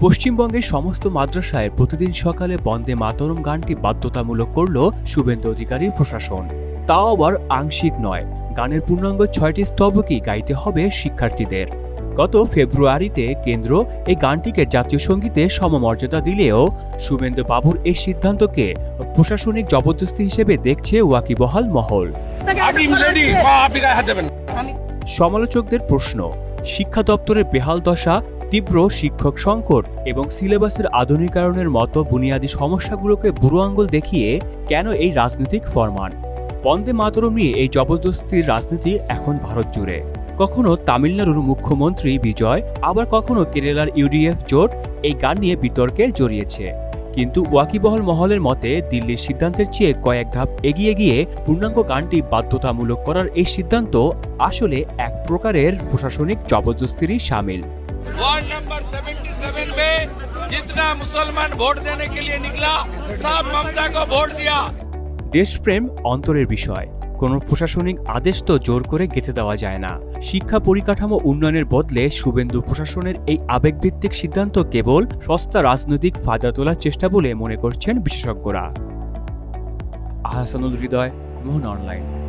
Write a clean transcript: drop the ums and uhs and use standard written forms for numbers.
পশ্চিমবঙ্গের সমস্ত মাদ্রাসায় প্রতিদিন সকালে বন্দে মাতরম গানটি বাধ্যতামূলক করল শুভেন্দু অধিকারীর প্রশাসন। তাও আবার আংশিক নয়, গানের পূর্ণাঙ্গ ৬টি স্তবকই গাইতে হবে শিক্ষার্থীদের। গত ফেব্রুয়ারিতে কেন্দ্র এই গানটিকে জাতীয় সঙ্গীতে সমমর্যাদা দিলেও শুভেন্দু বাবুর এই সিদ্ধান্তকে প্রশাসনিক জবরদস্তি হিসেবে দেখছে ওয়াকিবহাল মহল। সমালোচকদের প্রশ্ন, শিক্ষা দপ্তরের বেহাল দশা, তীব্র শিক্ষক সংকট এবং সিলেবাসের আধুনিকায়নের মতো বুনিয়াদী সমস্যাগুলোকে বুড়ো আঙুল দেখিয়ে কেন এই রাজনৈতিক ফরমান? বন্দে মাতরম নিয়ে এই জবরদস্তির রাজনীতি এখন ভারত জুড়ে। কখনো তামিলনাড়ুর মুখ্যমন্ত্রী বিজয়, আবার কখনো কেরালার ইউডিএফ জোট এই গান নিয়ে বিতর্কে জড়িয়েছে। কিন্তু ওয়াকিবহাল মহলের মতে দিল্লির সিদ্ধান্তের চেয়ে কয়েক ধাপ এগিয়ে গিয়ে পূর্ণাঙ্গ গানটি বাধ্যতামূলক করার এই সিদ্ধান্ত আসলে এক প্রকারের প্রশাসনিক জবরদস্তিরই শামিল। वार्ड नंबर 77 में जितना मुसलमान वोट देने के लिए निकला, सब ममता को वोट दिया। দেশপ্রেম অন্তরের বিষয়, কোনো প্রশাসনিক আদেশ তো জোর করে গেঁথে দেওয়া যায় না। শিক্ষা পরিকাঠামো উন্নয়নের বদলে শুভেন্দু প্রশাসনের এই আবেগভিত্তিক সিদ্ধান্ত কেবল সস্তা রাজনৈতিক ফায়দা তোলার চেষ্টা বলে মনে করছেন বিশেষজ্ঞরা। আহসানুল হৃদয়, মোহন অনলাইন।